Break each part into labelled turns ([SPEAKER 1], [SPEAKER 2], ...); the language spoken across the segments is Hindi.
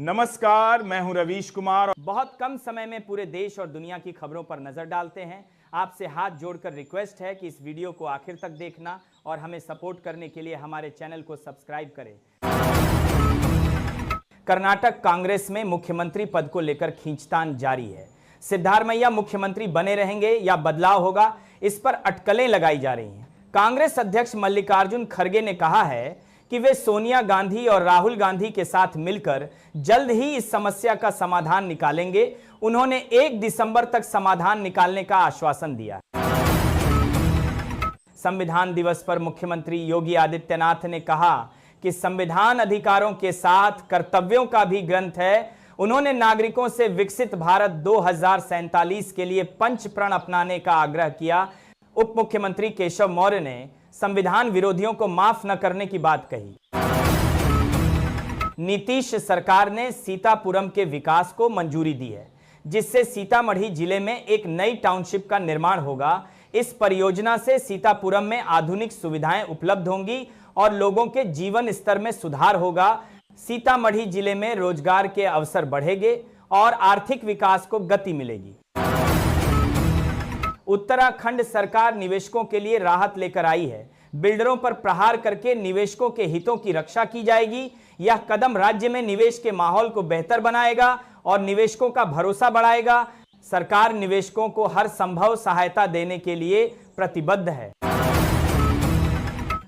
[SPEAKER 1] नमस्कार, मैं हूं रवीश कुमार।
[SPEAKER 2] बहुत कम समय में पूरे देश और दुनिया की खबरों पर नजर डालते हैं। आपसे हाथ जोड़कर रिक्वेस्ट है कि इस वीडियो को आखिर तक देखना और हमें सपोर्ट करने के लिए हमारे चैनल को सब्सक्राइब करें। कर्नाटक कांग्रेस में मुख्यमंत्री पद को लेकर खींचतान जारी है। सिद्धारमैया मुख्यमंत्री बने रहेंगे या बदलाव होगा, इस पर अटकलें लगाई जा रही हैं। कांग्रेस अध्यक्ष मल्लिकार्जुन खड़गे ने कहा है कि वे सोनिया गांधी और राहुल गांधी के साथ मिलकर जल्द ही इस समस्या का समाधान निकालेंगे। उन्होंने 1 दिसंबर तक समाधान निकालने का आश्वासन दिया। संविधान दिवस पर मुख्यमंत्री योगी आदित्यनाथ ने कहा कि संविधान अधिकारों के साथ कर्तव्यों का भी ग्रंथ है। उन्होंने नागरिकों से विकसित भारत 2047 के लिए पंचप्रण अपनाने का आग्रह किया। उप मुख्यमंत्री केशव मौर्य ने संविधान विरोधियों को माफ न करने की बात कही। नीतीश सरकार ने सीतापुरम के विकास को मंजूरी दी है, जिससे सीतामढ़ी जिले में एक नई टाउनशिप का निर्माण होगा। इस परियोजना से सीतापुरम में आधुनिक सुविधाएं उपलब्ध होंगी और लोगों के जीवन स्तर में सुधार होगा। सीतामढ़ी जिले में रोजगार के अवसर बढ़ेंगे और आर्थिक विकास को गति मिलेगी। उत्तराखंड सरकार निवेशकों के लिए राहत लेकर आई है। बिल्डरों पर प्रहार करके निवेशकों के हितों की रक्षा की जाएगी। यह कदम राज्य में निवेश के माहौल को बेहतर बनाएगा और निवेशकों का भरोसा बढ़ाएगा। सरकार निवेशकों को हर संभव सहायता देने के लिए प्रतिबद्ध है।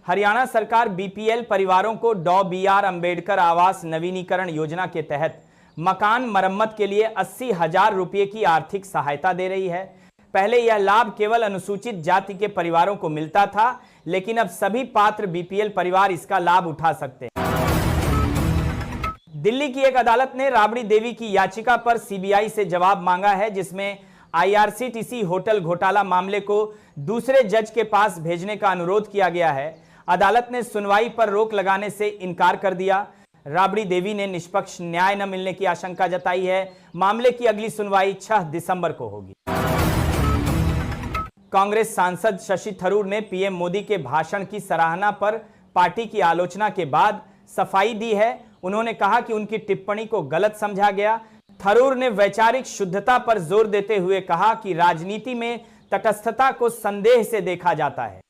[SPEAKER 2] हरियाणा सरकार बीपीएल परिवारों को डॉ BR अंबेडकर आवास नवीनीकरण योजना के तहत मकान मरम्मत के लिए 80,000 रुपये की आर्थिक सहायता दे रही है। पहले यह लाभ केवल अनुसूचित जाति के परिवारों को मिलता था, लेकिन अब सभी पात्र बीपीएल परिवार इसका लाभ उठा सकते हैं। दिल्ली की एक अदालत ने राबड़ी देवी की याचिका पर सीबीआई से जवाब मांगा है, जिसमें आईआरसीटीसी होटल घोटाला मामले को दूसरे जज के पास भेजने का अनुरोध किया गया है। अदालत ने सुनवाई पर रोक लगाने से इनकार कर दिया। राबड़ी देवी ने निष्पक्ष न्याय न मिलने की आशंका जताई है। मामले की अगली सुनवाई 6 दिसंबर को होगी। कांग्रेस सांसद शशि थरूर ने पीएम मोदी के भाषण की सराहना पर पार्टी की आलोचना के बाद सफाई दी है। उन्होंने कहा कि उनकी टिप्पणी को गलत समझा गया। थरूर ने वैचारिक शुद्धता पर जोर देते हुए कहा कि राजनीति में तटस्थता को संदेह से देखा जाता है।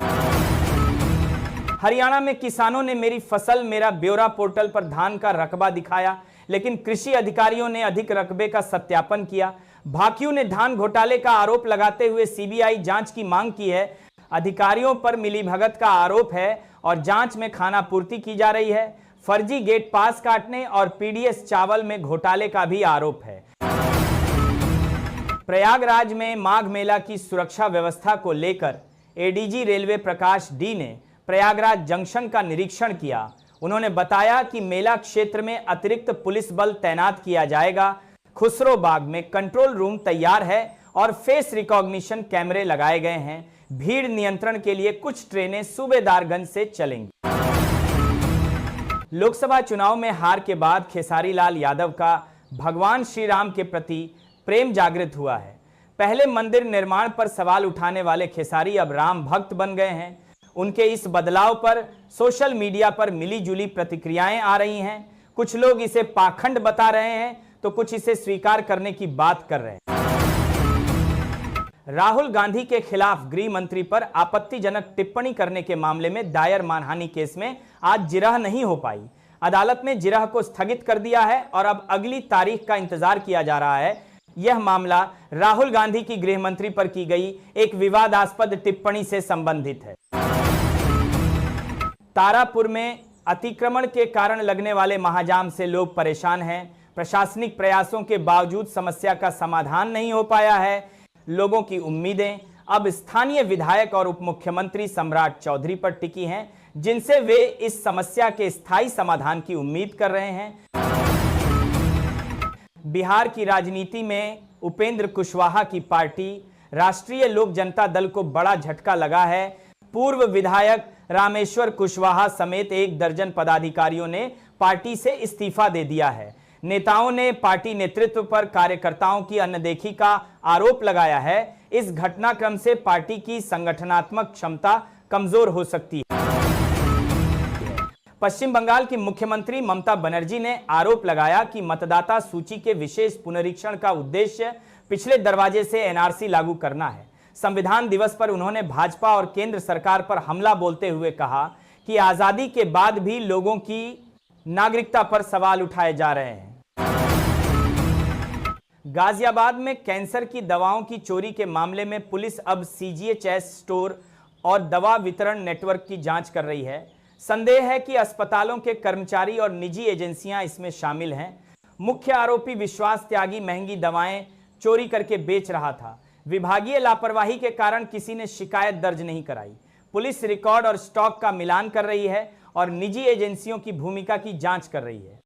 [SPEAKER 2] हरियाणा में किसानों ने मेरी फसल मेरा ब्यौरा पोर्टल पर धान का रकबा दिखाया, लेकिन कृषि अधिकारियों ने अधिक रकबे का सत्यापन किया। भाकियू ने धान घोटाले का आरोप लगाते हुए सीबीआई जांच की मांग की है। अधिकारियों पर मिलीभगत का आरोप है और जांच में खानापूर्ति की जा रही है। फर्जी गेट पास काटने और पीडीएस चावल में घोटाले का भी आरोप है। प्रयागराज में माघ मेला की सुरक्षा व्यवस्था को लेकर एडीजी रेलवे प्रकाश डी ने प्रयागराज जंक्शन का निरीक्षण किया। उन्होंने बताया कि मेला क्षेत्र में अतिरिक्त पुलिस बल तैनात किया जाएगा। खुसरो बाग में कंट्रोल रूम तैयार है और फेस रिकॉग्निशन कैमरे लगाए गए हैं। भीड़ नियंत्रण के लिए कुछ ट्रेनें सूबेदारगंज से चलेंगी। लोकसभा चुनाव में हार के बाद खेसारी लाल यादव का भगवान श्री राम के प्रति प्रेम जागृत हुआ है। पहले मंदिर निर्माण पर सवाल उठाने वाले खेसारी अब राम भक्त बन गए हैं। उनके इस बदलाव पर सोशल मीडिया पर मिलीजुली प्रतिक्रियाएं आ रही हैं। कुछ लोग इसे पाखंड बता रहे हैं तो कुछ इसे स्वीकार करने की बात कर रहे हैं। राहुल गांधी के खिलाफ गृह मंत्री पर आपत्तिजनक टिप्पणी करने के मामले में दायर मानहानि केस में आज जिरह नहीं हो पाई। अदालत ने जिरह को स्थगित कर दिया है और अब अगली तारीख का इंतजार किया जा रहा है। यह मामला राहुल गांधी की गृह मंत्री पर की गई एक विवादास्पद टिप्पणी से संबंधित है। तारापुर में अतिक्रमण के कारण लगने वाले महाजाम से लोग परेशान हैं। प्रशासनिक प्रयासों के बावजूद समस्या का समाधान नहीं हो पाया है। लोगों की उम्मीदें अब स्थानीय विधायक और उप मुख्यमंत्री सम्राट चौधरी पर टिकी हैं, जिनसे वे इस समस्या के स्थायी समाधान की उम्मीद कर रहे हैं। बिहार की राजनीति में उपेंद्र कुशवाहा की पार्टी राष्ट्रीय लोक जनता दल को बड़ा झटका लगा है। पूर्व विधायक रामेश्वर कुशवाहा समेत 1 दर्जन पदाधिकारियों ने पार्टी से इस्तीफा दे दिया है। नेताओं ने पार्टी नेतृत्व पर कार्यकर्ताओं की अनदेखी का आरोप लगाया है। इस घटनाक्रम से पार्टी की संगठनात्मक क्षमता कमजोर हो सकती है। पश्चिम बंगाल की मुख्यमंत्री ममता बनर्जी ने आरोप लगाया कि मतदाता सूची के विशेष पुनरीक्षण का उद्देश्य पिछले दरवाजे से एनआरसी लागू करना है। संविधान दिवस पर उन्होंने भाजपा और केंद्र सरकार पर हमला बोलते हुए कहा कि आजादी के बाद भी लोगों की नागरिकता पर सवाल उठाए जा रहे हैं। गाजियाबाद में कैंसर की दवाओं की चोरी के मामले में पुलिस अब सीजीएचएस स्टोर और दवा वितरण नेटवर्क की जांच कर रही है। संदेह है कि अस्पतालों के कर्मचारी और निजी एजेंसियां इसमें शामिल हैं। मुख्य आरोपी विश्वास त्यागी महंगी दवाएं चोरी करके बेच रहा था। विभागीय लापरवाही के कारण किसी ने शिकायत दर्ज नहीं कराई। पुलिस रिकॉर्ड और स्टॉक का मिलान कर रही है और निजी एजेंसियों की भूमिका की जांच कर रही है।